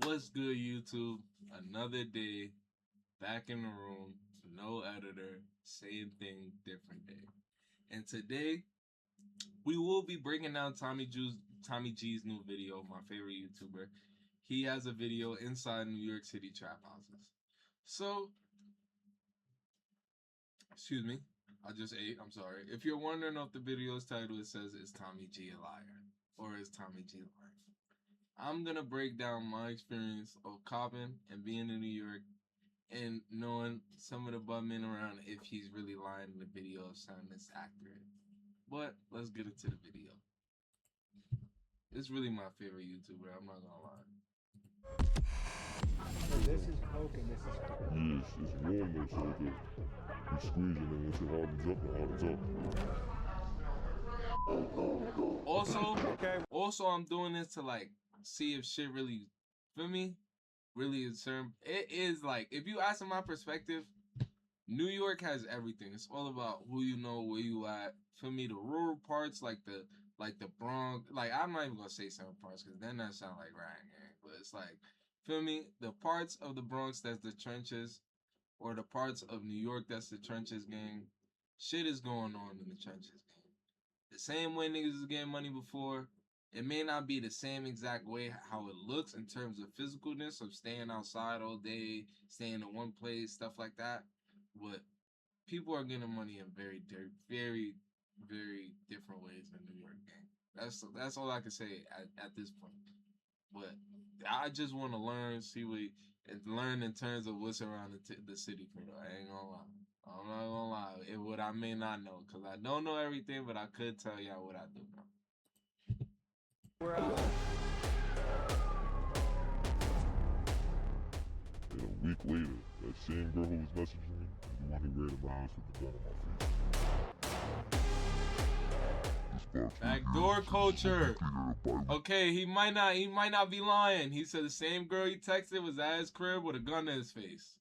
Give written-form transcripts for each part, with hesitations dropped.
What's good, YouTube? Another day, back in the room, no editor, same thing, different day. And today, we will be breaking down Tommy G's new video, my favorite YouTuber. He has a video inside New York City trap houses. So, excuse me, I just ate, I'm sorry. If you're wondering if the video's title, it says, "Is Tommy G a liar?" Or "Is Tommy G lying?" I'm gonna break down my experience of copping and being in New York and knowing some of the bummen around if he's really lying in the video of something that's accurate. But let's get into the video. It's really my favorite YouTuber, I'm not gonna lie. So this is coke and this is coke. Yes, it's warm though, so you squeeze it and once it hardens up. Also, I'm doing this to like see if shit really, feel me? Really is certain. It is like, if you ask my perspective, New York has everything. It's all about who you know, where you at. For me, the rural parts, like the Bronx, like I'm not even gonna say certain parts because then that sound like right, but it's like, feel me, the parts of the Bronx that's the trenches, or the parts of New York that's the trenches, gang. Shit is going on in the trenches, gang. The same way niggas was getting money before. It may not be the same exact way how it looks in terms of physicalness of staying outside all day, staying in one place, stuff like that. But people are getting money in very, very, very different ways in New York, gang. That's all I can say at this point. But I just want to learn, learn in terms of what's around the city for real. I ain't gonna lie. I'm not gonna lie. What I may not know, cause I don't know everything, but I could tell y'all what I do know. And a week later, that same girl who was messaging me is the one who raided my house with the gun in my face. Backdoor culture. Okay, he might not be lying. He said the same girl he texted was at his crib with a gun in his face.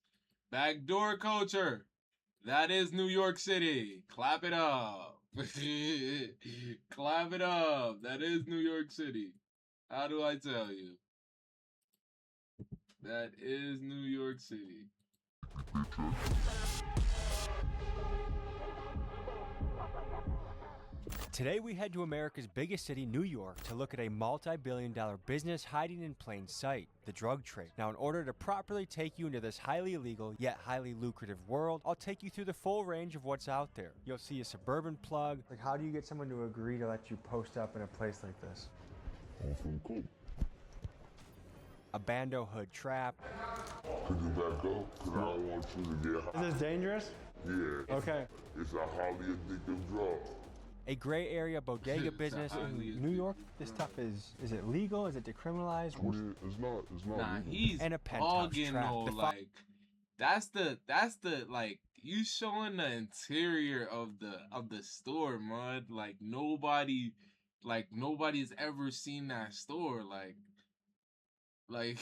Backdoor culture. That is New York City. Clap it up. Clap it up. That is New York City. How do I tell you? That is New York City. Today we head to America's biggest city, New York, to look at a multi-billion-dollar business hiding in plain sight, the drug trade. Now, in order to properly take you into this highly illegal yet highly lucrative world, I'll take you through the full range of what's out there. You'll see a suburban plug. Like, how do you get someone to agree to let you post up in a place like this? I'm from Coop. A bando hood trap. Could you back up? Because I don't want you to get high. Is this dangerous? Yeah. Okay. It's a highly addictive drug. A gray area bodega business in New York. This stuff is it legal? Is it decriminalized? Yeah, it's not Nah, legal. he's And a penthouse trap. though, like that's the like you showing the interior of the store, mud. Like nobody's ever seen that store. Like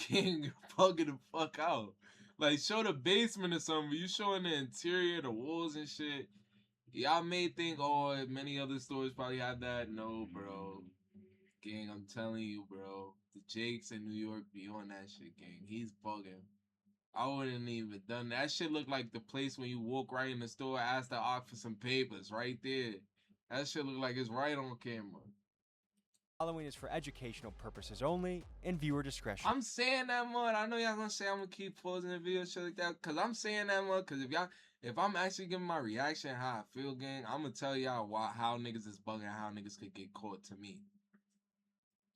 you're bugging the fuck out. Like show the basement or something. You showing the interior, the walls and shit. Y'all may think, oh, many other stores probably have that. No, bro. Gang, I'm telling you, bro. The Jakes in New York be on that shit, gang. He's bugging. I wouldn't even done that. That shit look like the place when you walk right in the store, ask the op for some papers, right there. That shit look like it's right on camera. Following is for educational purposes only, and viewer discretion. I'm saying that, mud. I know y'all gonna say I'm gonna keep pausing the video, shit like that, cause I'm saying that, mud. Cause if I'm actually giving my reaction how I feel, gang, I'm gonna tell y'all how niggas is bugging, how niggas could get caught to me.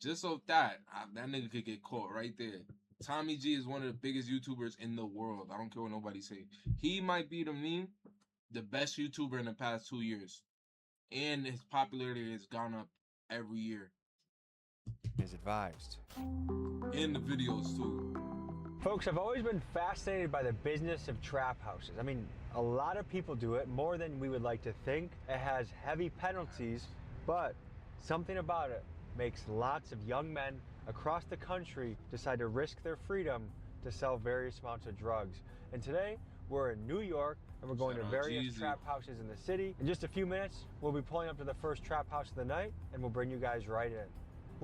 Just off that nigga could get caught right there. Tommy G is one of the biggest YouTubers in the world. I don't care what nobody say. He might be, to me, the best YouTuber in the past 2 years, and his popularity has gone up every year. Is advised. In the videos too. Folks, I've always been fascinated by the business of trap houses. I mean, a lot of people do it, more than we would like to think. It has heavy penalties, but something about it makes lots of young men across the country decide to risk their freedom to sell various amounts of drugs. And today, we're in New York, and we're going to various trap houses in the city. In just a few minutes, we'll be pulling up to the first trap house of the night, and we'll bring you guys right in.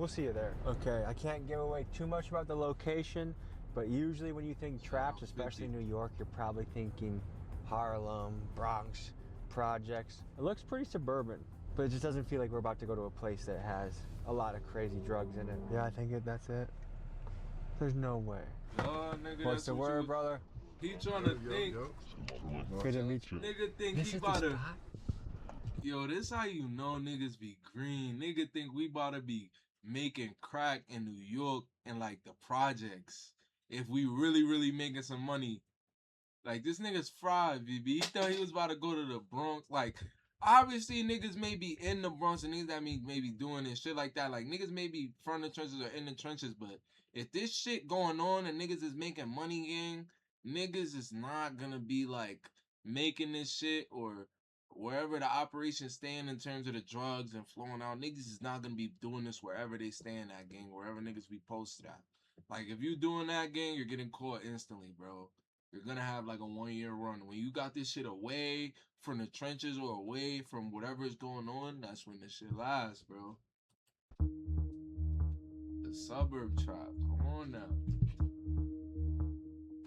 We'll see you there. Okay, I can't give away too much about the location, but usually when you think traps, especially New York, you're probably thinking Harlem, Bronx, projects. It looks pretty suburban, but it just doesn't feel like we're about to go to a place that has a lot of crazy drugs in it. Yeah, I think that's it. There's no way. Oh, nigga, What's the word, brother? He trying to think. Good to meet you. Nigga think This he is about the to. spot? Yo, this how you know niggas be green. Nigga think we about to be making crack in New York and like the projects. If we really making some money. Like, this nigga's fried, BB. He thought he was about to go to the Bronx. Like, obviously niggas may be in the Bronx and niggas that mean maybe doing this shit like that. Like, niggas may be from the trenches or in the trenches, but if this shit going on and niggas is making money, gang, niggas is not gonna be like making this shit or wherever the operation stand in terms of the drugs and flowing out. Niggas is not gonna be doing this wherever they stand at, gang, wherever niggas be posted at. Like, if you doing that, gang, you're getting caught instantly, bro. You're gonna have like a 1 year run. When you got this shit away from the trenches or away from whatever is going on, that's when this shit lasts, bro. The suburb trap. Come on now.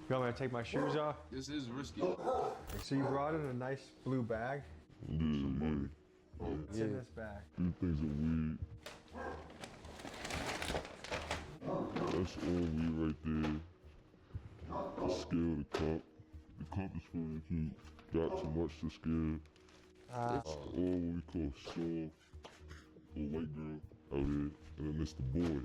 You want me to take my shoes off? This is risky. So you brought in a nice blue bag? Yeah. What's in this bag? 3 things of weed. That's all weed right there. The scale, the cup. The cup is for if you got too much to scale. That's all what we call soft. Little white girl out here. And then it's the boy.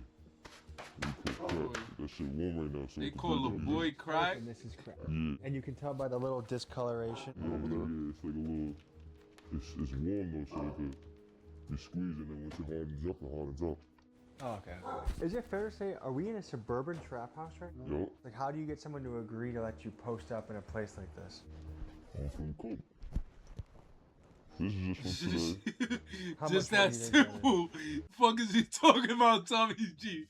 We call crack. That shit warm right now. So They call a boy crack. And this is crack. Yeah. And you can tell by the little discoloration. Yeah, it's like a little. It's warm though, so you squeeze it, and then once it hardens up, it hardens up. Oh, okay. Is it fair to say, are we in a suburban trap house right now? Yo, Like, how do you get someone to agree to let you post up in a place like this? I'm from Cook. This is just from today. How Just much money that they got in? simple. Fuck is he talking about, Tommy G?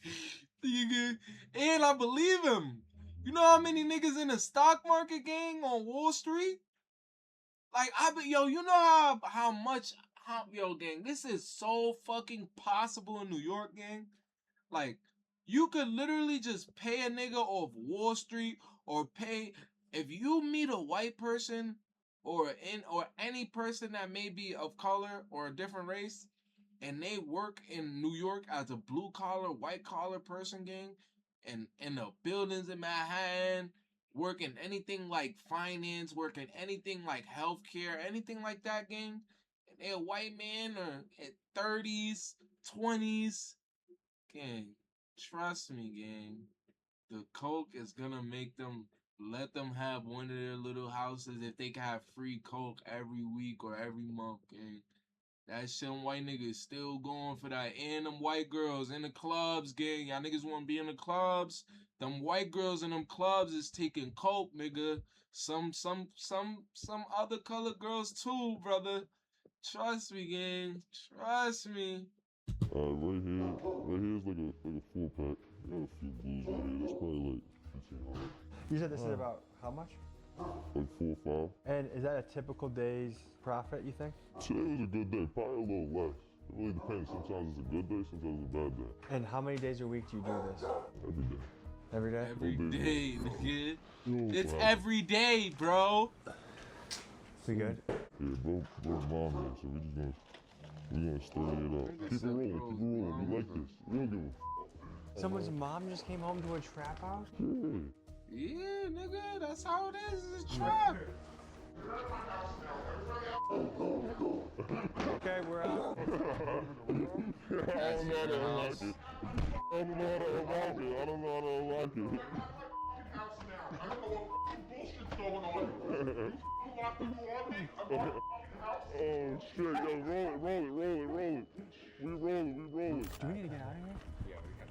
Nigga. And I believe him. You know how many niggas in the stock market, gang, on Wall Street? Like, you know yo, gang, this is so fucking possible in New York, gang. Like, you could literally just pay a nigga off Wall Street or pay, if you meet a white person or any person that may be of color or a different race, and they work in New York as a blue collar, white collar person, gang, and in the buildings in Manhattan, working anything like finance, working anything like healthcare, anything like that, gang. And they're a white man or at 30s, 20s, gang. Trust me, gang. The coke is gonna make them let them have one of their little houses if they can have free coke every week or every month, gang. That shit, them white niggas still going for that. And them white girls in the clubs, gang. Y'all niggas want to be in the clubs. Them white girls in them clubs is taking coke, nigga. Some other colored girls too, brother. Trust me, gang. Trust me. Right here is like a 4-pack. I got a few blues right here. That's probably like 1500. You said this is about how much? Like 4 or 5. And is that a typical day's profit, you think? Today was a good day, probably a little less. It really depends. Sometimes it's a good day, sometimes it's a bad day. And how many days a week do you do this? Every day. Every day? Every day, nigga. No It's problem. every day, bro. We good? Yeah, bro, mom here, so we gonna stir it up. Keep it rolling. We like this. We don't give a Someone's mom just came home to a trap house? yeah. Yeah, nigga. That's how it is. It's a trap. Okay, we're out. I don't know how to unlock it. I don't know how to unlock it. House now. I don't know what bullshit's going on. You locked the door on me. I'm locked the house. Oh shit, yo, roll it. We rolling. Do we need to get out of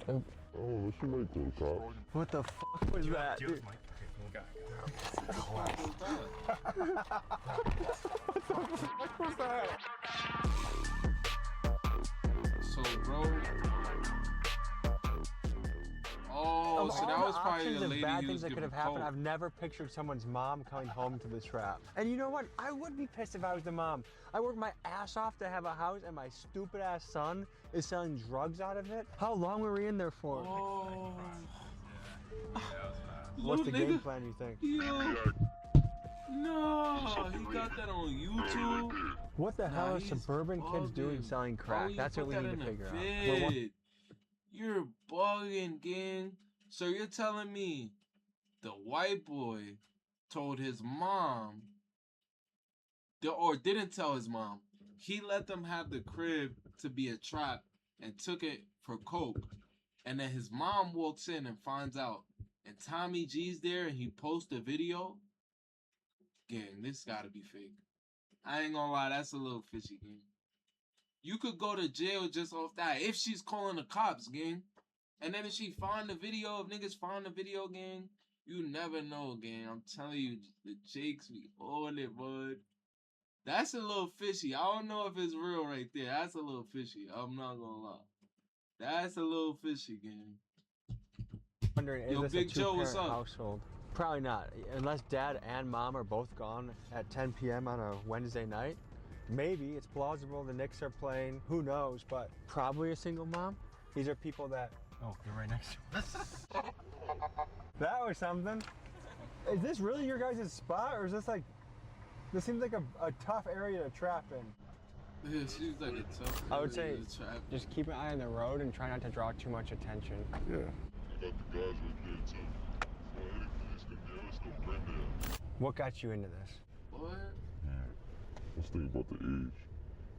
here? Oh, she might go, cop. What the fuck was that? Dude? So, bro. Oh, Oh, so that was probably options the of lady bad who things was that could have giving happened. coke. I've never pictured someone's mom coming home to the trap. And you know what? I would be pissed if I was the mom. I worked my ass off to have a house, and my stupid ass son is selling drugs out of it. How long were we in there for? Oh. What's the Little game nigga. plan, you think? Yo. No, he got that on YouTube. What the hell are he's suburban kids doing bugging. selling Why crack? would you That's what put we that need in to a figure out. vid? You're bugging, gang. So you're telling me the white boy told his mom, or didn't tell his mom, he let them have the crib to be a trap and took it for coke. And then his mom walks in and finds out, and Tommy G's there and he posts a video. Gang, this gotta be fake. I ain't gonna lie, that's a little fishy, gang. You could go to jail just off that if she's calling the cops, gang. And then if she find the video, if niggas find the video, gang, you never know, gang. I'm telling you, the Jakes be on it, bud. That's a little fishy. I don't know if it's real right there. That's a little fishy. I'm not gonna lie. That's a little fishy, gang. Wondering, is Yo, this Big a Joe, what's two-parent up? household? Probably not, unless dad and mom are both gone at 10 p.m. on a Wednesday night. Maybe it's plausible the Knicks are playing. Who knows? But probably a single mom. These are people that. Oh, you're right next to us. That was something. Is this really your guys' spot, or is this like? This seems like a tough area to trap in. Yeah, she's like a tough. I would say area to trap. just keep an eye on the road and try not to draw too much attention. Yeah. I got the guys right there too. So any police can get us, they'll bring them. What got you into this? What? I was thinking about the age.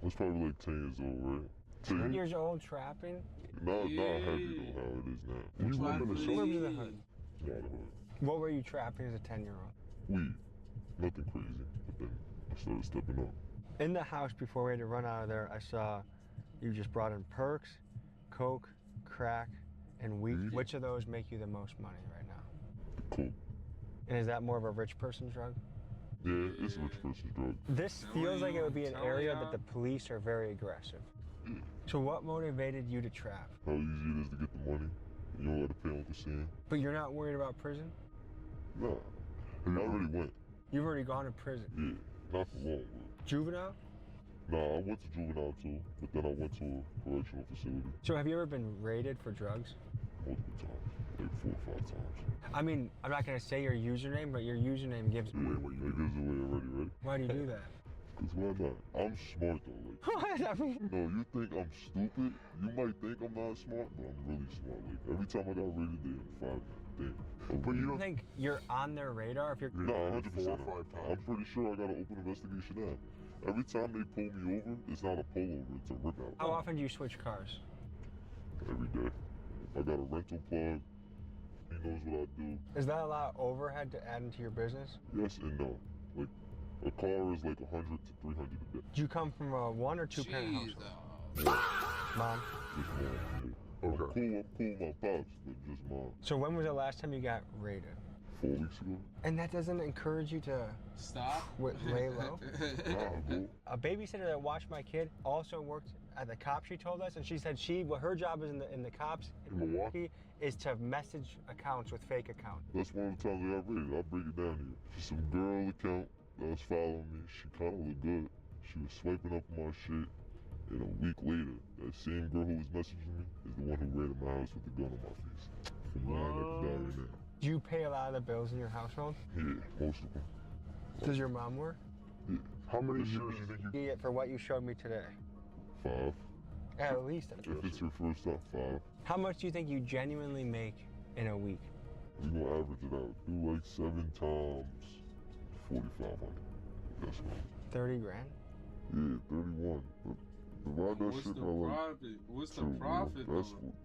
I was probably like 10 years old, right? 10 years old trapping? Not heavy though, how it is now. You live in the Who lives in the hood? Not a hood. What were you trapping as a 10-year-old? Weed. Nothing crazy. But then I started stepping up. In the house before we had to run out of there, I saw you just brought in perks, coke, crack, and weed. Mhm. Which of those make you the most money right now? Cool. And is that more of a rich person's drug? Yeah, it's a rich person's drug. This feels like it would be an Tell area ya. that the police are very aggressive. Yeah. So what motivated you to trap? How easy it is to get the money. You don't gotta pay Uncle Sam. But you're not worried about prison? Nah. I already went. You've already gone to prison. Yeah. Not for long, but. Juvenile? Nah, I went to juvenile too, but then I went to a correctional facility So have you ever been raided for drugs? multiple times. Like 4 or 5 times. I mean, I'm not gonna say your username, but your username gives Yeah, that gives away already, right? Why do you do that? Cause why not? I'm smart though. Like, What? I mean, no, you think I'm stupid? You might think I'm not smart, but I'm really smart. Like every time I got raided, they fired me. Damn. but you don't think you're on their radar if you're. No, 100%. I'm pretty sure I got an open investigation now. Every time they pull me over, it's not a pullover, it's a rip out. How often do you switch cars? Every day. I got a rental plug. He knows what I do. Is that a lot of overhead to add into your business? Yes and no. Like a car is like 100 to 300 a day. Do you come from a 1 or 2 parent Jeez, household? Mom. Just mom. Yeah. I'm cool with my pops, but just mom. So when was the last time you got raided? 4 weeks ago. And that doesn't encourage you to Stop. lay low? Nah, bro. A babysitter that watched my kid also worked at the cops, she told us, and she said her job is in the cops In Milwaukee? is to message accounts with fake accounts. That's one of the times I got raided. I'll break it down here. It's some girl account that was following me. She kind of looked good. She was swiping up my shit. And a week later, that same girl who was messaging me is the one who raided my house with the gun on my face. From where I got die right now. Do you pay a lot of the bills in your household? Yeah, most of them. Does your mom work? Yeah. How many years do you think you You get for what you showed me today. 5. At least. If it's her first time, 5. How much do you think you genuinely make in a week? We gonna average it out. Do like 7 times 4,500. That's what. 30 grand? Yeah, 31. But around that What's shit, the I like. profit? What's the True, profit?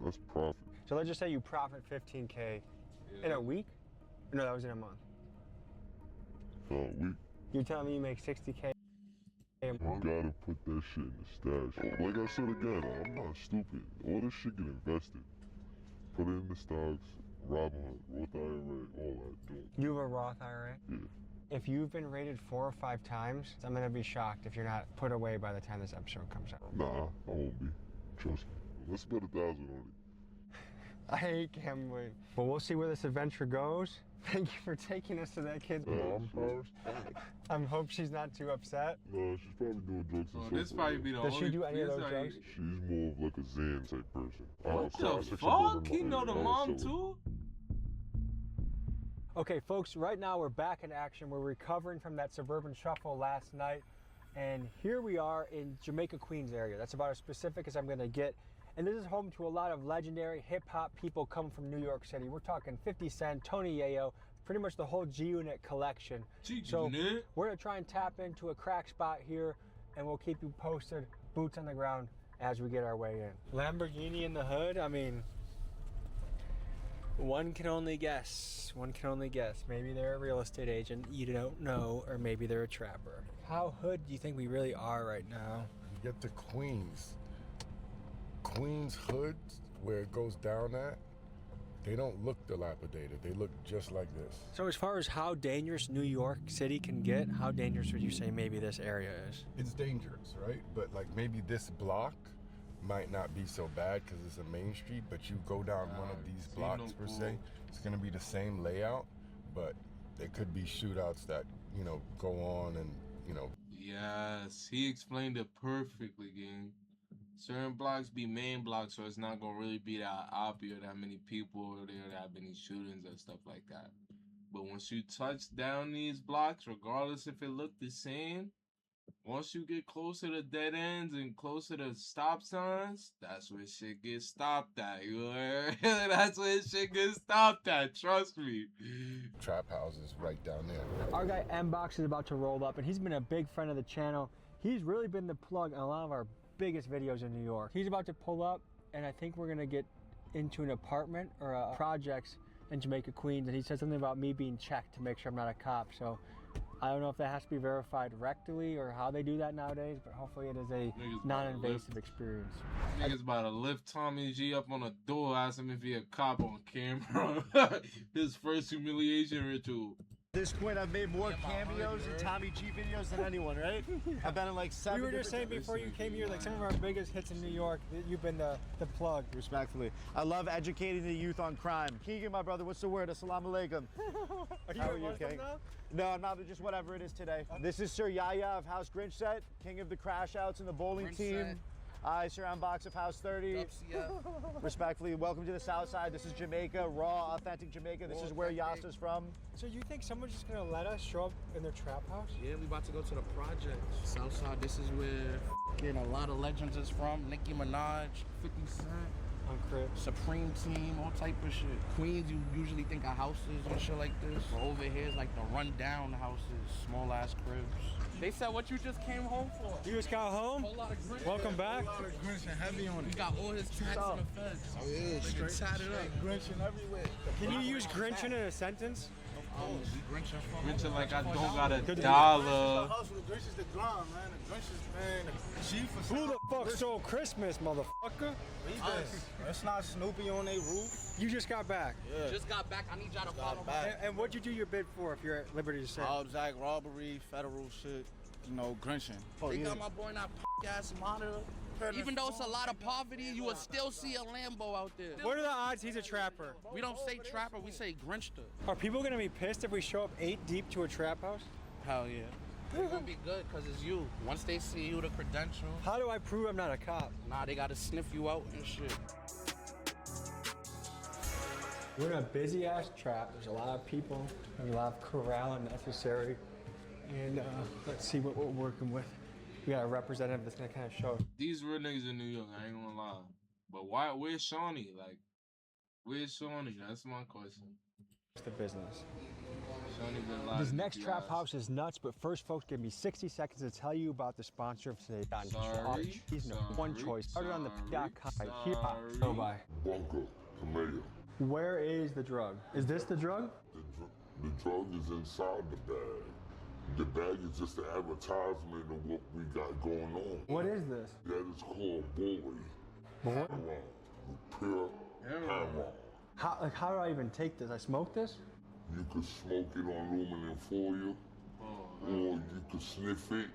That's profit. So let's just say you profit 15K in a week? No, that was in a month. We You're telling me you make 60K a month? gotta put that shit in the stash. Like I said again, I'm not stupid. All this shit get invested. Put it in the stocks, Robinhood, Roth IRA, all that. Do it. You have a Roth IRA? Yeah. If you've been raided 4 or 5 times, I'm gonna be shocked if you're not put away by the time this episode comes out. Nah, I won't be. Trust me. Let's bet 1,000 on it. I hate gambling. Well, we'll see where this adventure goes. Thank you for taking us to that kid's mom. I hope she's not too upset. No, she's probably doing drugs and Oh, stuff this like probably that. be the Does she only. do any of this those probably- drugs? She's more of like a Zen type person. What the classic fuck? suburban He know the mom. mom too? Okay, folks, right now we're back in action. We're recovering from that suburban shuffle last night. And here we are in Jamaica, Queens area. That's about as specific as I'm gonna get. And this is home to a lot of legendary hip hop people coming from New York City. We're talking 50 Cent, Tony Yayo, pretty much the whole G-Unit collection. So we're gonna try and tap into a crack spot here, and we'll keep you posted, boots on the ground, as we get our way in. Lamborghini in the hood, I mean, one can only guess. One can only guess. Maybe they're a real estate agent you don't know, or maybe they're a trapper. How hood do you think we really are right now? You get to Queens. Queens hood, where it goes down at, they don't look dilapidated. They look just like this. So as far as how dangerous New York City can get, how dangerous would you say maybe this area is? It's dangerous, right? But like maybe this block might not be so bad because it's a main street, but you go down one of these blocks per se, it's gonna be the same layout, but there could be shootouts that, you know, go on and, you know. Yes, he explained it perfectly, gang. Certain blocks be main blocks, so it's not gonna really be that obvious, that many people or there, that many shootings and stuff like that. But once you touch down these blocks, regardless if it look the same, once you get closer to dead ends and closer to stop signs, that's where shit gets stopped at. You heard? That's where shit gets stopped at. Trust me. Trap houses right down there. Our guy M-Box is about to roll up, and he's been a big friend of the channel. He's really been the plug on a lot of our biggest videos in New York. He's about to pull up, and I think we're gonna get into an apartment or a projects in Jamaica, Queens, and he said something about me being checked to make sure I'm not a cop. So I don't know if that has to be verified rectally or how they do that nowadays, but hopefully it is a non-invasive experience. Niggas about to lift Tommy G up on a door, ask him if he a cop on camera. His first humiliation ritual. At this point, I've made more cameos and Tommy G videos than anyone, right? I've been in like 7 We were just saying before you came here, like some of our biggest hits in New York, you've been the plug. Respectfully. I love educating the youth on crime. Keegan, my brother, what's the word? Assalamu alaikum. How are you, King? No, I'm not, just whatever it is today. This is Sir Yaya of House Grinch Set, king of the crash outs and the bowling team. I, Sir Box of House 30. Respectfully, welcome to the South Side. This is Jamaica, raw, authentic Jamaica. This is where Yasa's from. So you think someone's just gonna let us show up in their trap house? Yeah, we about to go to the project. Southside, this is where a lot of legends is from. Nicki Minaj, 50 Cent, On Crib. Supreme Team, all type of shit. Queens, you usually think of houses and shit like this. But over here is like the run-down houses, small-ass cribs. They said what you just came home for. You just got home? Whole lot of Grinch. Welcome back. Whole lot of Grinch and heavy on it. He got all his tats on the fence. Oh yeah, straight tatted up. Grinching everywhere. Can you use Grinchin in a sentence? We Grinching from Mention like I don't got a dollar. Grinch is the grind, man. The Grinch is, man, the chief. Who the fuck stole Christmas, motherfucker? That's not Snoopy on their roof. You just got back. Yeah. Just got back. I need y'all to follow me. And what'd you do your bid for, if you're at liberty to say? Exact robbery, federal shit, you know, Grinching. They got my boy in that ass monitor. Even though it's a lot of poverty, you will still see a Lambo out there. What are the odds he's a trapper? We don't say trapper, we say Grinchster. Are people gonna be pissed if we show up 8 deep to a trap house? Hell yeah. It's gonna be good because it's you. Once they see you, the credentials, How do I prove I'm not a cop? nah, they gotta sniff you out and shit. We're in a busy ass trap. There's a lot of people, and a lot of corralling necessary. And let's see what we're working with. We got a representative that's gonna kind of show us. These real niggas in New York, I ain't gonna lie. But why? Where's Shawnee? Like, where's Shawnee? That's my question. the business. Shawnee been lying This to next you trap guys. house is nuts, but first, folks, give me 60 seconds to tell you about the sponsor of today's Sorry, He's no one sorry, choice. Started on the sorry, P.com. Here, sorry. go by. Bunker, tomato. Where is the drug? Is this the drug? The drug is inside the bag. The bag is just an advertisement of what we got going on. What is this? That is called boy. What? Pure heroin. How do I even take this? I smoke this? You could smoke it on aluminum foil, or you could sniff it,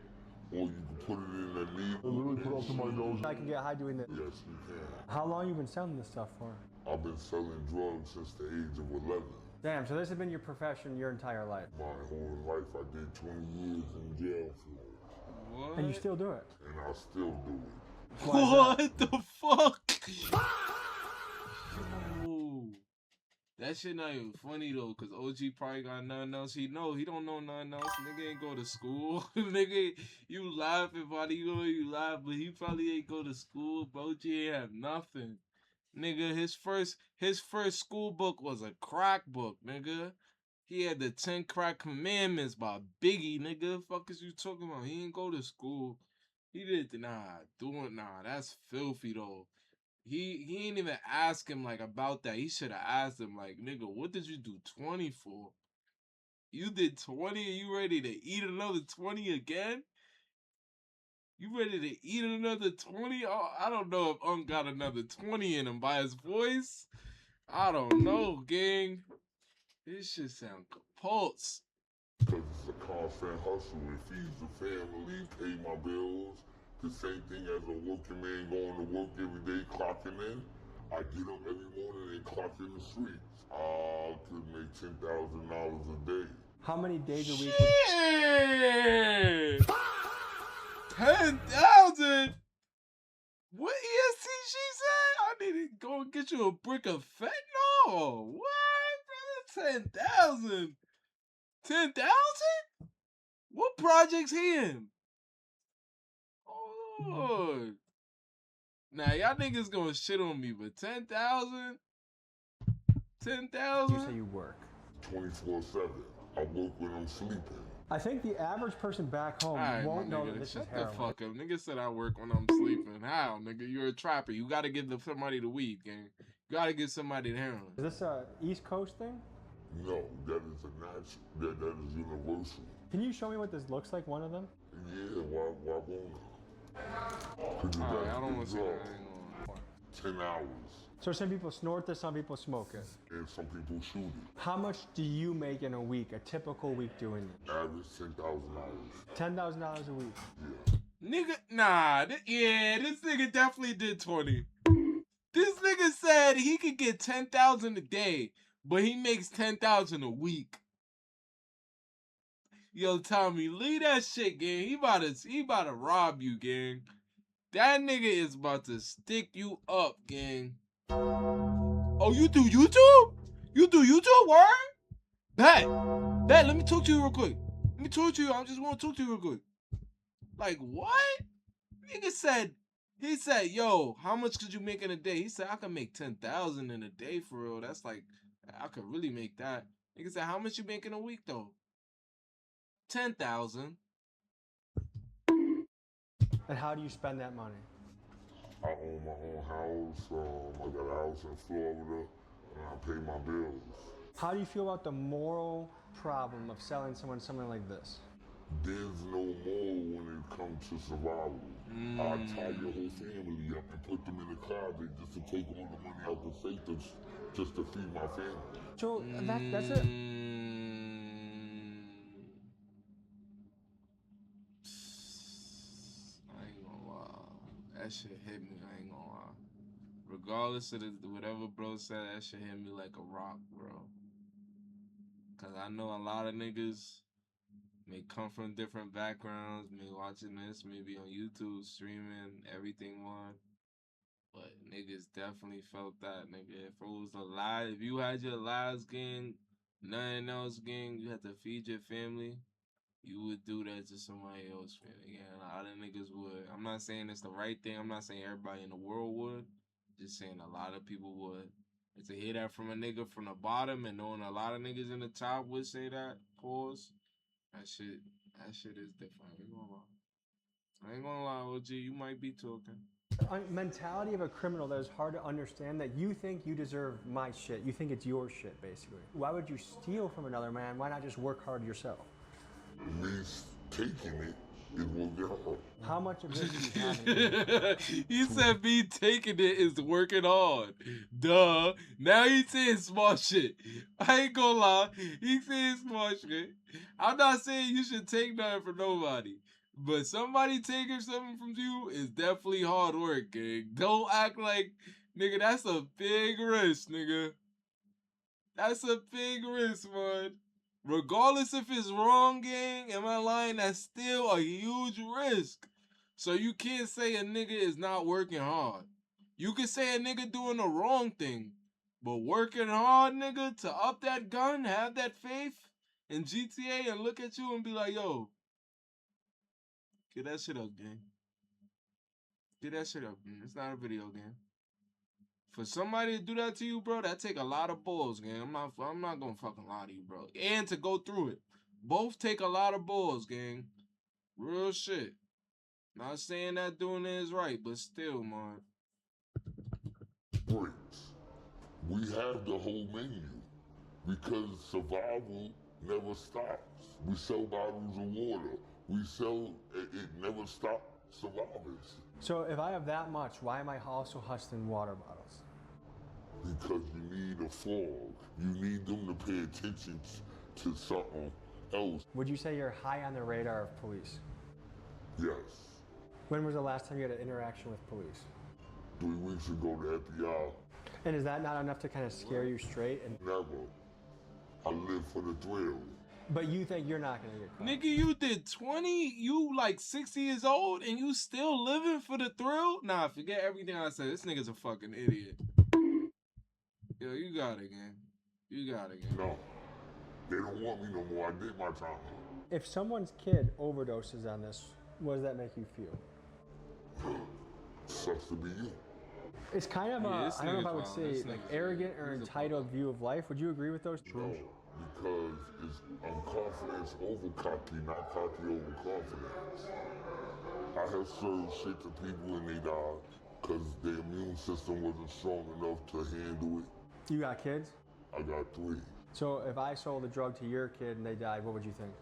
or you could put it in a needle. Literally put up to my nose. I can get high doing this. Yes, you can. How long you been selling this stuff for? I've been selling drugs since the age of 11. Damn, so this has been your profession your entire life. My whole life, I did 20 years in jail for it. What? And you still do it. And I still do it. What the fuck? Yo. That shit not even funny though, cause OG probably got nothing else. He don't know nothing else. Nigga ain't go to school. Nigga, you laughing, buddy. You know you laugh, but he probably ain't go to school. Bro, OG ain't have nothing. Nigga, his first school book was a crack book, nigga. He had the 10 Crack Commandments by Biggie, nigga. Fuck is you talking about? He ain't go to school. He did that's filthy though. He ain't even ask him like about that. He should have asked him like, nigga, what did you do 20 for? You did 20 and you ready to eat another 20 again? You ready to eat another 20? Oh, I don't know if got another 20 in him by his voice. I don't know, gang. This shit sound compulse. Because it's a constant hustle. It feeds the family, pay my bills. The same thing as a working man going to work every day, clocking in. I get up every morning and clock in the streets. I could make $10,000 a day. How many days a week? Shit! 10,000? What ESTG said? I need to go and get you a brick of fentanyl. What? 10,000? 10,000? What project's he in? Oh Lord. Now y'all niggas gonna shit on me, but 10,000? 10,000? You say you work 24/7. I work when I'm sleeping. I think the average person back home Right, won't know nigga, that this is shut heroin. the fuck up. Nigga said I work when I'm sleeping. How, nigga? You're a trapper. You gotta give somebody the weed, gang. You gotta give somebody the heroin. Is this a East Coast thing? No, that is a natural. That is universal. Can you show me what this looks like, one of them? Yeah, why won't I? Alright, I don't want to see that. I ain't gonna... 10 hours. So some people snort this, some people smoke it. And some people shoot it. How much do you make in a week, a typical week doing this? Average $10,000. $10,000 a week. Yeah. Nigga, nah. This nigga definitely did 20. This nigga said he could get 10,000 a day, but he makes 10,000 a week. Yo, Tommy, leave that shit, gang. He about to rob you, gang. That nigga is about to stick you up, gang. Oh, you do YouTube? You do YouTube? Word? Bet, let me talk to you real quick. Let me talk to you. I just want to talk to you real quick. Like, what? Nigga said, he said, yo, how much could you make in a day? He said, I could make 10,000 in a day for real. That's like, I could really make that. Nigga said, how much you make in a week though? 10,000. And how do you spend that money? I own my own house. I got a house in Florida, and I pay my bills. How do you feel about the moral problem of selling someone something like this? There's no more when it comes to survival. I tie your whole family up and put them in the closet just to take all the money out the safe just to feed my family. So that's it. I ain't gonna lie. That shit hit me. I ain't gonna lie. Regardless of whatever bro said, that shit hit me like a rock, bro. Cause I know a lot of niggas may come from different backgrounds, may watching this, maybe on YouTube, streaming, everything one. But niggas definitely felt that, nigga. If it was a lie, if you had your lives, gang, nothing else, gang, you had to feed your family, you would do that to somebody else, man. Yeah, a lot of niggas would. I'm not saying it's the right thing. I'm not saying everybody in the world would. Just saying a lot of people would. And to hear that from a nigga from the bottom and knowing a lot of niggas in the top would say that, pause, that shit is different. I ain't gonna lie, OG, you might be talking. Mentality of a criminal that is hard to understand, that you think you deserve my shit. You think it's your shit, basically. Why would you steal from another man? Why not just work hard yourself? Me taking it is working hard. How much of this do you have in you? He said me taking it is working hard. Duh. Now he's saying smart shit. I ain't gonna lie. He's saying smart shit. I'm not saying you should take nothing from nobody. But somebody taking something from you is definitely hard work, gang. Don't act like Nigga, that's a big risk, nigga. That's a big risk, man. Regardless if it's wrong, gang, am I lying? That's still a huge risk. So you can't say a nigga is not working hard. You can say a nigga doing the wrong thing. But working hard, nigga, to up that gun, have that faith in GTA and look at you and be like, yo, get that shit up, gang. Get that shit up, gang. It's not a video game. For somebody to do that to you, bro, that take a lot of balls, gang. I'm not gonna fucking lie to you, bro. And to go through it. Both take a lot of balls, gang. Real shit. Not saying that doing it is right, but still, man. Breaks. We have the whole menu because survival never stops. We sell bottles of water. We sell, it never stops survivors. So if I have that much, why am I also hustling water bottles? Because you need a fog. You need them to pay attention to something else. Would you say you're high on the radar of police? Yes. When was the last time you had an interaction with police? 3 weeks ago, the FBI. And is that not enough to kind of scare you straight? And Never. I live for the thrill. But you think you're not gonna get caught? Nigga, you did 20, you like 60 years old, and you still living for the thrill? Nah, forget everything I said. This nigga's a fucking idiot. Yo, you got it, gang. You got it, gang. No. They don't want me no more. I did my time. If someone's kid overdoses on this, what does that make you feel? Sucks to be you. It's kind of Yeah, a, this I don't know if I would nigga's say wild. This like nigga's arrogant wild. or He's a entitled wild. view of life. Would you agree with those No, terms? because I'm confidence over cocky, not cocky over confidence. I have served shit to people and they died because their immune system wasn't strong enough to handle it. You got kids? I got 3. So if I sold a drug to your kid and they died, what would you think?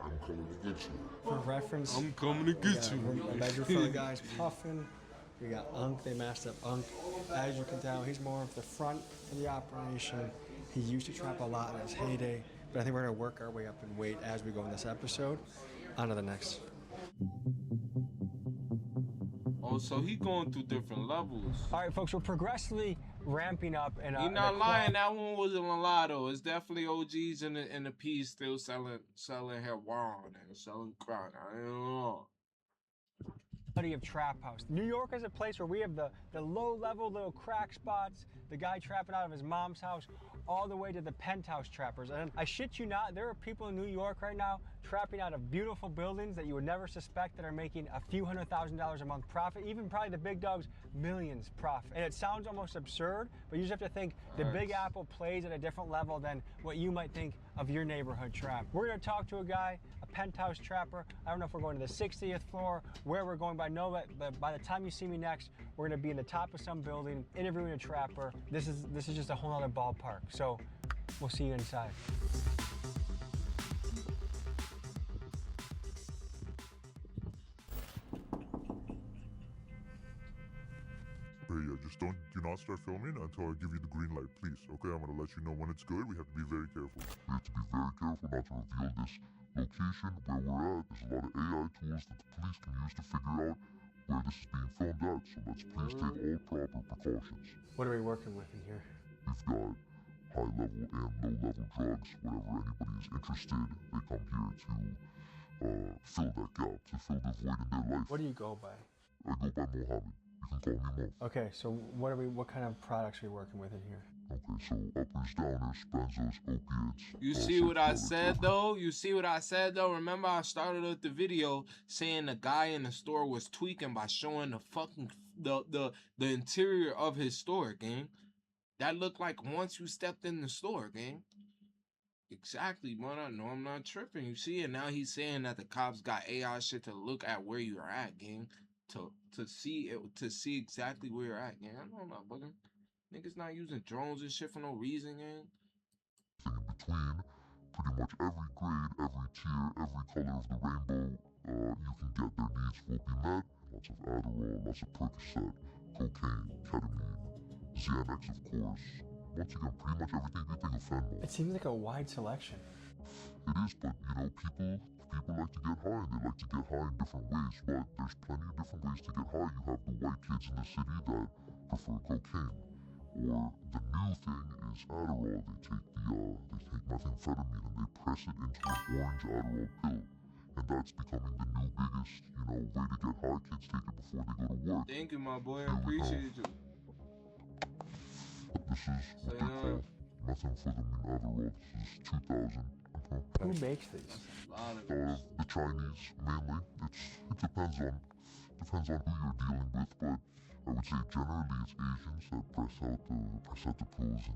I'm coming to get you. For reference, I'm coming to get you. a bedroom full of guys puffing. We got Unk, they masked up Unk. As you can tell, he's more of the front of the operation. He used to trap a lot in his heyday, but I think we're gonna work our way up in weight as we go in this episode. On to the next. Oh, so he going through different levels. All right, folks, we're progressively ramping up. And You're not lying. That one wasn't a lie though. It's definitely OGs in the piece still selling heroin and selling crack. I don't know. Of Trap House. New York is a place where we have the low-level little crack spots, the guy trapping out of his mom's house, all the way to the penthouse trappers. And I shit you not, there are people in New York right now trapping out of beautiful buildings that you would never suspect that are making a few $100,000 a month profit, even probably the big dogs, millions profit. And it sounds almost absurd, but you just have to think the Big Apple plays at a different level than what you might think of your neighborhood trap. We're gonna talk to a guy, a penthouse trapper. I don't know if we're going to the 60th floor, where we're going, but by the time you see me next, we're gonna be in the top of some building, interviewing a trapper. This is just a whole other ballpark. So we'll see you inside. Hey, just do not start filming until I give you the green light, please. Okay, I'm gonna let you know when it's good. We have to be very careful. We have to be very careful not to reveal this location where we're at. There's a lot of AI tools that the police can use to figure out where this is being filmed at. So let's please take all proper precautions. What are we working with in here? We've got high-level and low-level drugs. Whenever anybody is interested, they come here to fill that gap, to fill the void in their life. What do you go by? I go by Mohammed. You can call me Mo. Okay, so what kind of products are you working with in here? Okay, so uppers, downers, benzos, opiates. You see what I said though? You see what I said though? Remember I started with the video saying the guy in the store was tweaking by showing the fucking the interior of his store, gang. That looked like once you stepped in the store, gang. Exactly, man. I know I'm not tripping. You see it now. He's saying that the cops got AI shit to look at where you're at, gang. To see exactly where you're at, gang. I know I'm not bugging. Niggas not using drones and shit for no reason, gang. In between, pretty much every grade, every tier, every color of the rainbow, you can get their needs will be met. Lots of Adderall, lots of Percocet, cocaine, ketamine, Xanax, of course. Once again, pretty much everything you think of fentanyl. It seems like a wide selection. It is, but people like to get high, and they like to get high in different ways, but there's plenty of different ways to get high. You have the white kids in the city that prefer cocaine. Or the new thing is Adderall. They take methamphetamine and they press it into an orange Adderall pill. And that's becoming the new biggest, way to get high. Kids take it before they go to work. Thank you, my boy. I appreciate you. But this is what they call methamphetamine Adderall. This is 2000. Who makes these? The Chinese mainly. It depends on who you're dealing with, but I would say generally it's Asians that press out the pills in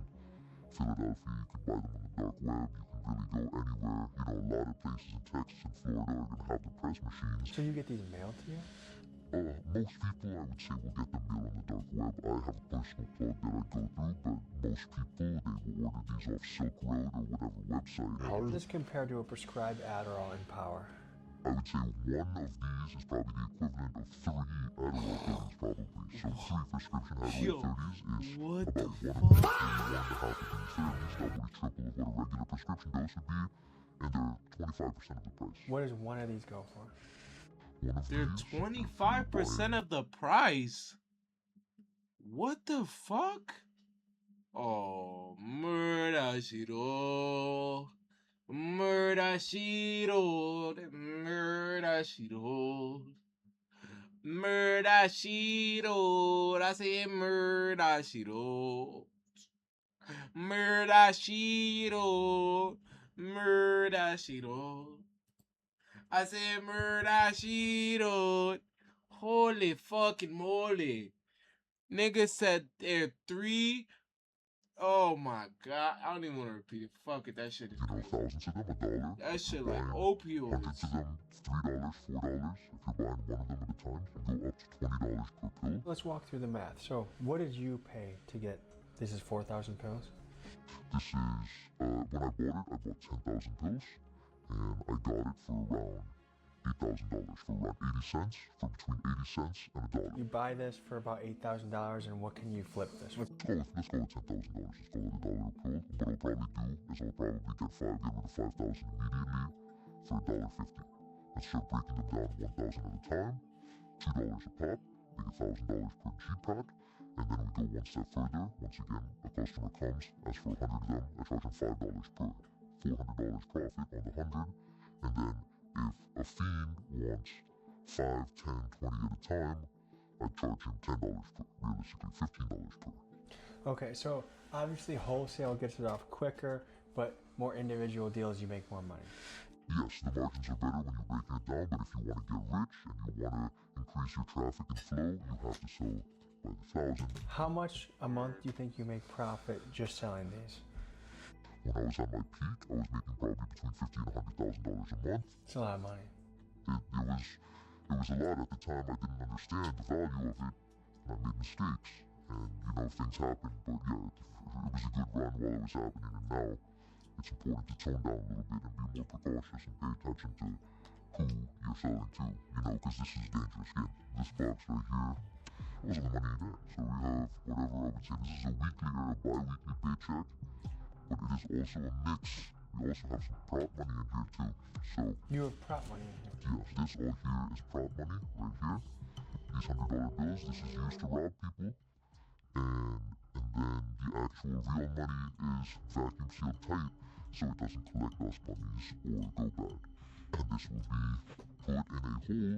Philadelphia. You can buy them on the dark web. You can really go anywhere. A lot of places in Texas and Florida are gonna have the press machines. So you get these mailed to you? Most people, I would say, will get them mailed on the dark web. I have a personal plug that I go through, but most people, they will order these off Silk Road or whatever website. How does this compare to a prescribed Adderall in power? I would say one of these is probably the equivalent of 3 Adderall pills, probably. So 3 prescription Adderall 30s is what about the 1 fuck? 1.5 of these therapies, double to triple of what a regular prescription dose would be, and they're 25% of the price. What does one of these go for? They're 25% of the price. What the fuck? Oh, murder she wrote. Murder she wrote. Murder she wrote. Murder she wrote. I say murder she wrote. Murder she wrote. Murder she wrote. I said murder she wrote. Holy fucking moly. Nigga said there 3. Oh my god. I don't even want to repeat it. Fuck it. That shit is crazy. Thousands of them, $1. That shit like Hundreds opioids. of them, $3, $4. If you're buying one of them at a time, you can go up to $20 per pill. Let's walk through the math. So what did you pay to get, this is 4,000 pills? This is, when I bought it, I bought 10,000 pills, and I got it for around $8,000, for around 80 cents, for between 80 cents and $1. You buy this for about $8,000, and what can you flip this? Let's go with $10,000. Let's call it $1 a pill. What I'll probably do is I'll probably get rid of 5,000 immediately for $1.50. Let's start breaking them down 1,000 at a time. $2 a pop, make $1,000 per G-pack, and then we go one step further. Once again, a customer comes, asks for 100 of them, I charge them $5 per, $400 profit on the 100, and then if a fiend wants 5, 10, 20 at a time, I charge him $10 per, realistically $15 per. Okay, so obviously wholesale gets it off quicker, but more individual deals, you make more money. Yes, the margins are better when you're breaking it down, but if you want to get rich and you want to increase your traffic and flow, you have to sell by the thousand. How much a month do you think you make profit just selling these? When I was at my peak, I was making probably between $50,000 and $100,000 a month. It's a lot of money. It was a lot at the time. I didn't understand the value of it, and I made mistakes, and things happen. But yeah, it was a good run while it was happening, and now it's important to tone down a little bit and be more precautious and pay attention to who you're selling to, because this is a dangerous game. This box right here, most of the money in it. So we have whatever, I would say this is a weekly or a bi-weekly paycheck, but it is also a mix. We also have some prop money in here too. So you have prop money in here? Yes, this all here is prop money right here. These $100 bills, this is used to rob people, and then the actual real money is vacuum sealed tight, so it doesn't collect dust bunnies or go bad. And this will be put in a hole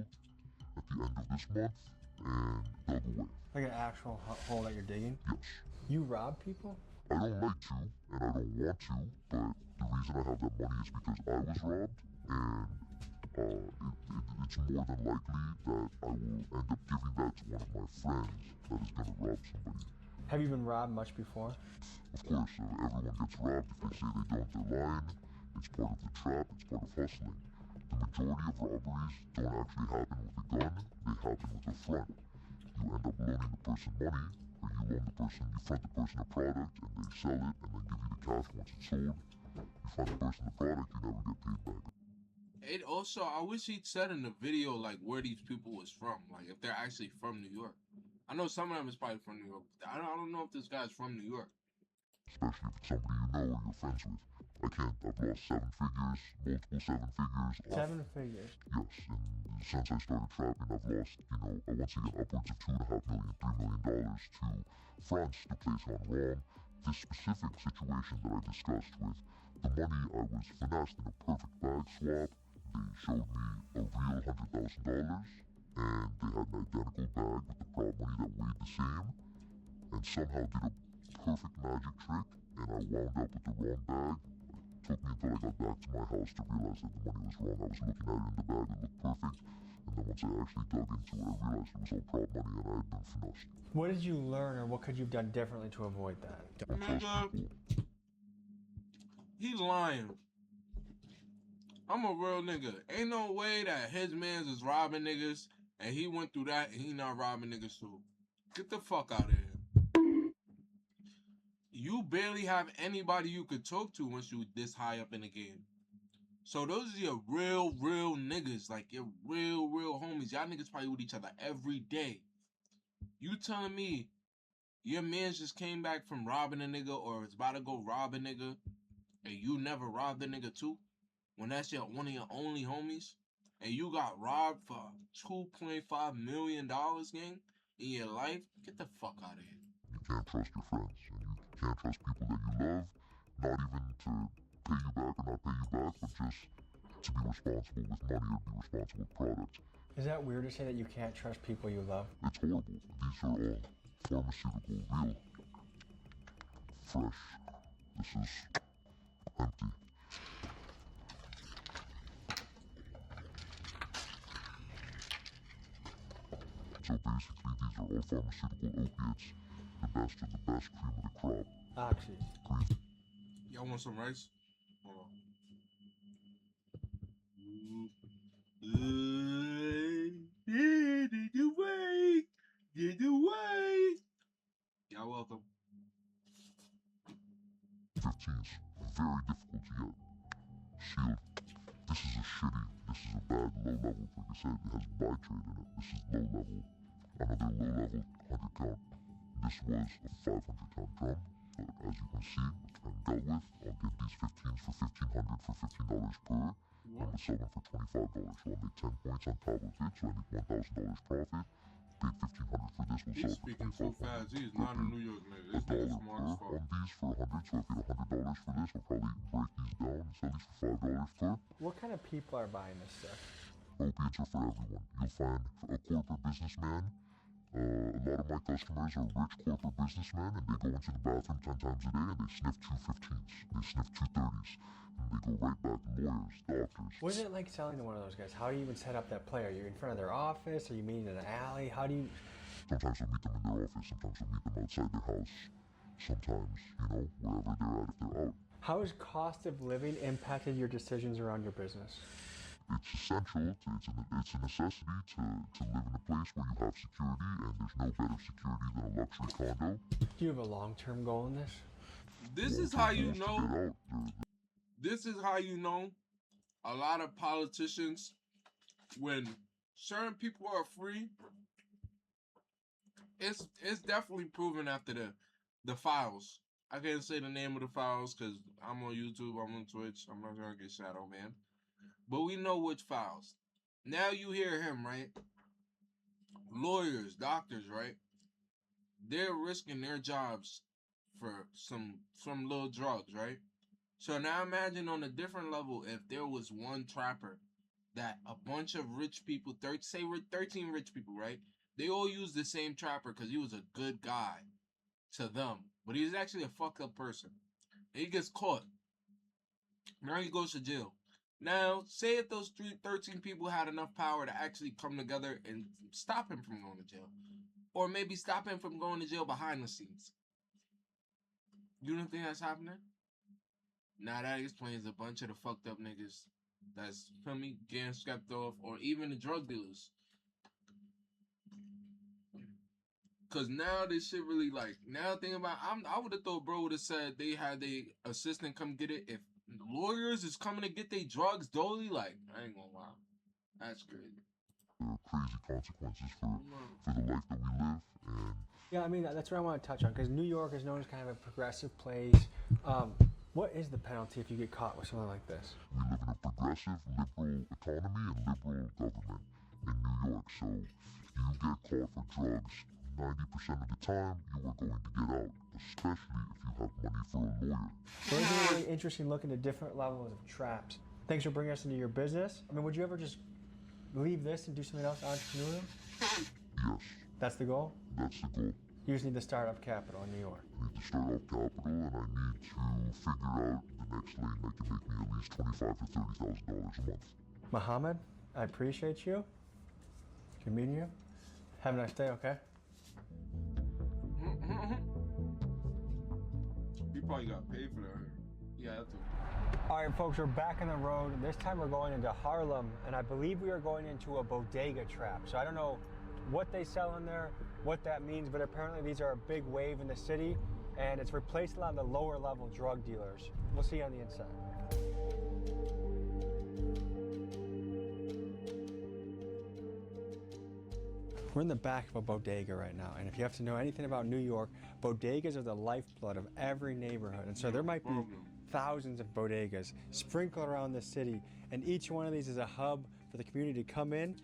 at the end of this month and dug away. Like an actual hole that you're digging? Yes. You rob people? I don't like to, and I don't want to, but the reason I have that money is because I was robbed, and it's more than likely that I will end up giving that to one of my friends that is going to rob somebody. Have you been robbed much before? Of course, everyone gets robbed. If they say they don't, they're lying. It's part of the trap, it's part of hustling. The majority of robberies don't actually happen with a gun, they happen with a front. You end up loaning the person money, or you front the person a product, and they sell it, and then give you the cash once it's sold. You front the person the product, you never get paid back. It also, I wish he'd said in the video, like, where these people was from. Like, if they're actually from New York. I know some of them is probably from New York. But I don't know if this guy's from New York. especially if it's somebody you know or you're friends with. I can't. I've lost 7 figures, multiple 7 figures. 7 figures. Yes, and since I started trapping, I've lost, once again, upwards of $2.5 million, $3 million to France to place on wrong. This specific situation that I discussed with the money, I was finessed in a perfect bag swap. They showed me a real $100,000, and they had an identical bag with the prop money that weighed the same, and somehow did a perfect magic trick, and I wound up with the wrong bag. Took me until I got back to my house to realize that the money was wrong. I was looking at it in the bag, it looked perfect, and then once I actually dug into it, I realized it was all prop money and I had been finessed. What did you learn, or what could you have done differently to avoid that? Nigga, he lying. I'm a real nigga. Ain't no way that his mans is robbing niggas and he went through that and he not robbing niggas too. Get the fuck out of here. You barely have anybody you could talk to once you this high up in the game. So those are your real niggas. Like your real homies. Y'all niggas probably with each other every day. You telling me your mans just came back from robbing a nigga or is about to go rob a nigga and you never robbed a nigga too? When that's one of your only homies, and you got robbed for $2.5 million, gang, in your life, get the fuck out of here. You can't trust your friends, and you can't trust people that you love, not even to pay you back or not pay you back, but just to be responsible with money or be responsible with product. Is that weird to say that you can't trust people you love? It's horrible. These are all pharmaceutical, real, fresh. This is empty. So basically, these are all pharmaceutical opiates, the best of the best, cream of the crop. Oxy. Y'all want some rice? Hold on. Get away. Y'all welcome. 15's very difficult to get. Shield. This is a bad low level. Like I said, it has bitrate in it. This is low level. Another low level 100 count. This was a 500 count drum. But as you can see, it's been dealt with. I'll get these 15s for $1,500 for $15 per. I'm gonna sell them for $25. So I'll make 10 points on top of it. So I make $1,000 profit. Paid $1,500 for this. We'll He's sell it for speaking so fast. He's not a New York nigga. This nigga's smart as fuck. on these for 100, so if you get $100 for this, I'll probably break these down and sell these for $5 per. What kind of people are buying this stuff? Opiates are for everyone. You'll find a corporate businessman. A lot of my customers are rich corporate businessmen, and they go into the bathroom 10 times a day and they sniff 215s. They sniff 230s. And they go right back. Lawyers, doctors. What is it like selling to one of those guys? How do you even set up that play? Are you in front of their office? Are you meeting in an alley? How do you... Sometimes I'll meet them in their office. Sometimes I'll meet them outside their house. Sometimes, wherever they're at, if they're out. How has cost of living impacted your decisions around your business? It's essential, it's a necessity to live in a place where you have security, and there's no better security than a luxury condo. Do you have a long-term goal in this? This is how you know. This is how you know a lot of politicians, when certain people are free, it's definitely proven after the files. I can't say the name of the files because I'm on YouTube, I'm on Twitch, I'm not gonna get shadow man. But we know which files. Now you hear him, right? Lawyers, doctors, right? They're risking their jobs for some little drugs, right? So now imagine on a different level if there was one trapper that a bunch of rich people, 13 rich people, right? They all use the same trapper because he was a good guy to them. But he's actually a fucked up person. And he gets caught. Now he goes to jail. Now, say if those 13 people had enough power to actually come together and stop him from going to jail. Or maybe stop him from going to jail behind the scenes. You don't think that's happening? Now that explains a bunch of the fucked up niggas that's, feel me, getting swept off, or even the drug dealers. Cause now this shit really now think about I would have thought bro would have said they had their assistant come get it if lawyers is coming to get their drugs dolly, I ain't gonna lie. That's crazy. There are crazy consequences for the life that we live, and Yeah, I mean, that's what I want to touch on, because New York is known as kind of a progressive place. What is the penalty if you get caught with something like this? We live in a progressive, liberal economy and liberal government in New York. So if you get caught for drugs, 90% of the time you are going to get out, especially if you have money for a lawyer. So it's a really interesting look into different levels of traps. Thanks for bringing us into your business. I mean, would you ever just leave this and do something else entrepreneurial? Yes, That's the goal? that's the goal. You just need the startup capital in New York. I need to start off capital and I need to figure out the next lane that can make me at least $25,000 to $30,000 a month. Mohammed, I appreciate you. Good meeting you. Have a nice day, okay? You probably got paid for that. Yeah, that's All right, folks, we're back on the road. This time we're going into Harlem, and I believe we are going into a bodega trap. So I don't know what they sell in there, what that means, but apparently these are a big wave in the city, and it's replaced a lot of the lower level drug dealers. We'll see you on the inside. We're in the back of a bodega right now, and if you have to know anything about New York, bodegas are the lifeblood of every neighborhood, and so there might be thousands of bodegas sprinkled around the city, and each one of these is a hub for the community to come in,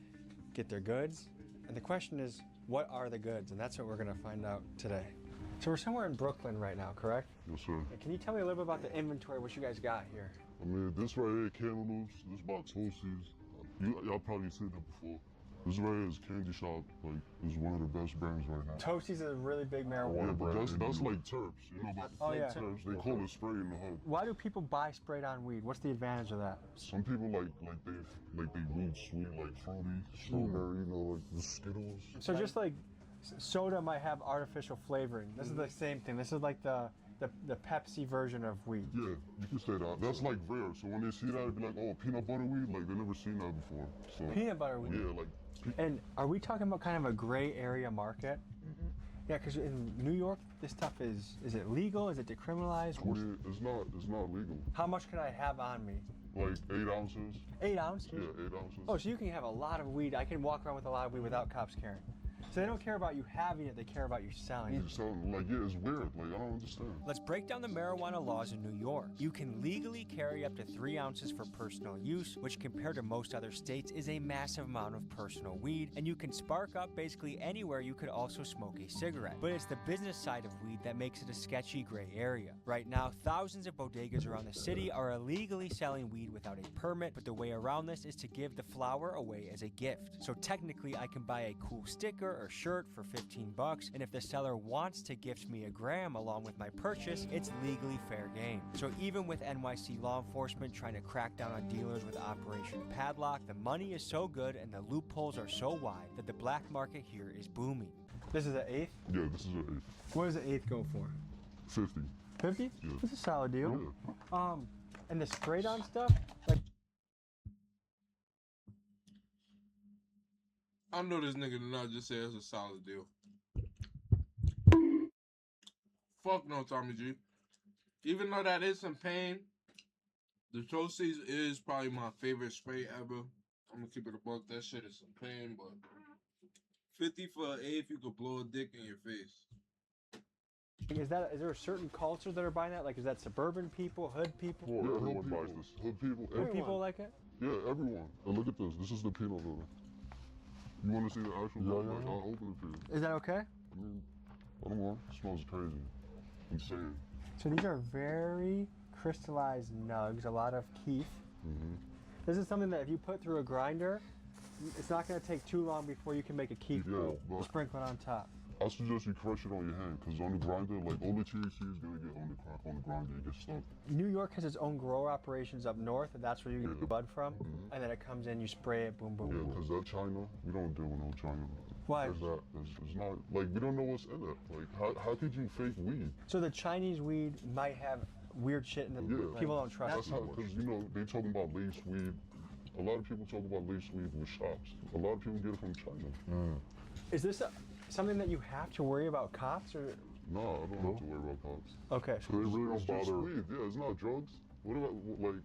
get their goods, and the question is, what are the goods? And that's what we're going to find out today. So we're somewhere in Brooklyn right now, correct? Yes, sir. And can you tell me a little bit about the inventory, what you guys got here? I mean, this right here, candles, this box Toasties. Y'all probably seen it before. This right here is Candy Shop. Like, it's one of the best brands right now. Toasties is a really big marijuana Yeah, but brand. that's like Terps. You know about Oh, yeah. Terps? They call it spray in the hood. Why do people buy sprayed on weed? What's the advantage of that? Some people like they weed sweet, like fruity, strawberry, you know, like the Skittles. So just like soda might have artificial flavoring. This is the same thing. This is like the Pepsi version of weed. Yeah, you can say that. That's like rare. So when they see that, it'd be like, oh, peanut butter weed? Like, they never seen that before. So, Peanut butter weed? Yeah, like. And are we talking about kind of a gray area market? Yeah, because in New York, this stuff is it legal? Is it decriminalized? I mean, it's not legal. How much can I have on me? Like 8 ounces. 8 ounces? Yeah, 8 ounces. Oh, so you can have a lot of weed. I can walk around with a lot of weed without cops caring. So they don't care about you having it, they care about you selling it. So, like, yeah, it's weird. Like, I don't understand. Let's break down the marijuana laws in New York. You can legally carry up to 3 ounces for personal use, which compared to most other states is a massive amount of personal weed, and you can spark up basically anywhere you could also smoke a cigarette. But it's the business side of weed that makes it a sketchy gray area. Right now, thousands of bodegas around the city are illegally selling weed without a permit, but the way around this is to give the flower away as a gift. So technically, I can buy a cool sticker or shirt for $15, and if the seller wants to gift me a gram along with my purchase, it's legally fair game. So even with NYC law enforcement trying to crack down on dealers with Operation Padlock, the money is so good and the loopholes are so wide that the black market here is booming. This is an eighth? Yeah, this is an eighth. What does an eighth go for? 50. 50? Yeah. That's a solid deal. Yeah. And the sprayed on stuff, like I know this nigga did not just say it's a solid deal. Fuck no, Tommy G. Even though that is some pain, the Toasties is probably my favorite spray ever. I'm gonna keep it a buck. That shit is some pain, but 50 for an eighth, you could blow a dick in your face. is there a certain culture that are buying that? Like, is that suburban people, hood people? Yeah, everyone buys this. Hood people. Hood people like it? Yeah, everyone. And look at this. This is the peanut butter. You want to see the actual one? Like, I'll open it for you. Is that okay? I mean, I don't know. It smells crazy. Insane. So these are very crystallized nugs, a lot of keef. This is something that if you put through a grinder, it's not going to take too long before you can make a keef bowl. Sprinkle it on top. I suggest you crush it on your hand, because on the grinder, like, all the THC is going to get on the crack on the grinder. It gets stuck. New York has its own grower operations up north, and that's where you get the bud from. And then it comes in, you spray it, boom, boom, Yeah, boom. because that China, we don't deal with no China. Why? It's not, like, we don't know what's in it. Like, how could you fake weed? So the Chinese weed might have weird shit in it. Yeah. People don't trust That's it. how, because, you know, they talking about lace weed. A lot of people talk about lace weed with shops. A lot of people get it from China. Is this something that you have to worry about cops or? No, I don't have to worry about cops. Okay. So they really don't bother. Weed. Yeah, it's not drugs. What about, like?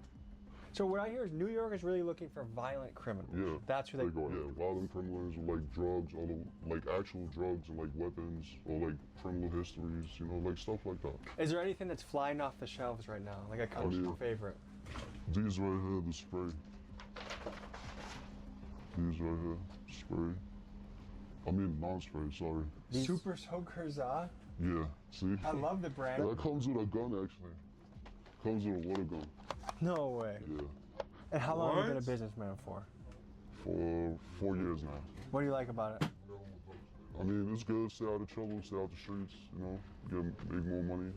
So what I hear is New York is really looking for violent criminals. Yeah. That's who they go. Yeah, violent criminals with like drugs, or like actual drugs and like weapons, or like criminal histories, you know, like stuff like that. Is there anything that's flying off the shelves right now? Like a customer favorite? These right here, the spray. These right here, spray. I mean non-spray, sorry. Super soakers, huh? Yeah, see? I love the brand. That comes with a gun, actually. Comes with a water gun. No way. Yeah. And how long have you been a businessman for? For 4 years now. What do you like about it? I mean, it's good. Stay out of trouble, stay out the streets, you know, make more money.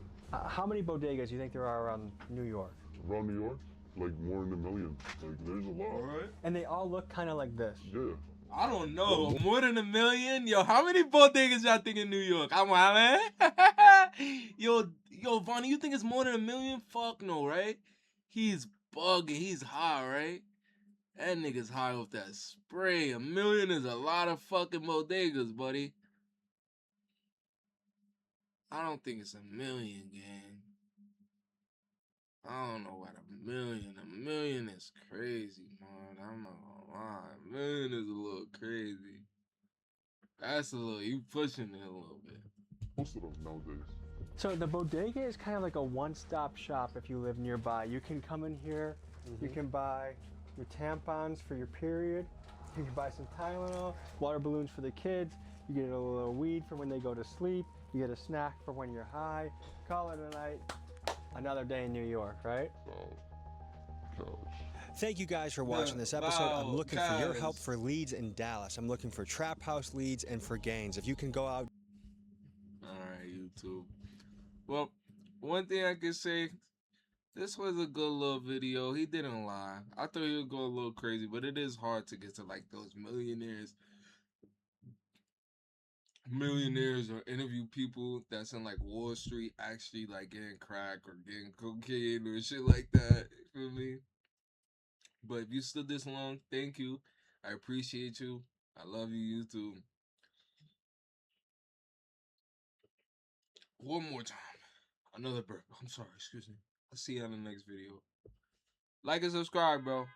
How many bodegas do you think there are around New York? Around New York, like more than 1 million. Like, there's a lot. And they all look kind of like this. Yeah. I don't know. More than 1 million? Yo, how many bodegas y'all think in New York? I'm wildin'. Yo, Vonnie, you think it's more than 1 million? Fuck no, right? He's bugging. He's high, right? That nigga's high off that spray. 1 million is a lot of fucking bodegas, buddy. I don't think it's 1 million, gang. I don't know what 1 million. 1 million is crazy, man. I'm not gonna lie. 1 million is a little crazy. That's a little, you pushing it a little bit. Most of them nowadays. So the bodega is kind of like a one-stop shop if you live nearby. You can come in here, you can buy your tampons for your period, you can buy some Tylenol, water balloons for the kids, you get a little weed for when they go to sleep, you get a snack for when you're high. Call it a night. Another day in New York, right? Thank you guys for watching this episode. I'm looking for your help for leads in Dallas. I'm looking for trap house leads and for gangs. If you can go out. All right, YouTube. Well, one thing I can say, this was a good little video. He didn't lie. I thought he would go a little crazy, but it is hard to get to like those millionaires or interview people that's in like Wall Street actually like getting crack or getting cocaine or shit like that. You feel me? But if you stood this long, thank you. I appreciate you. I love you, YouTube. One more time. Another burp. I'm sorry, excuse me. I'll see you on the next video. Like and subscribe, bro.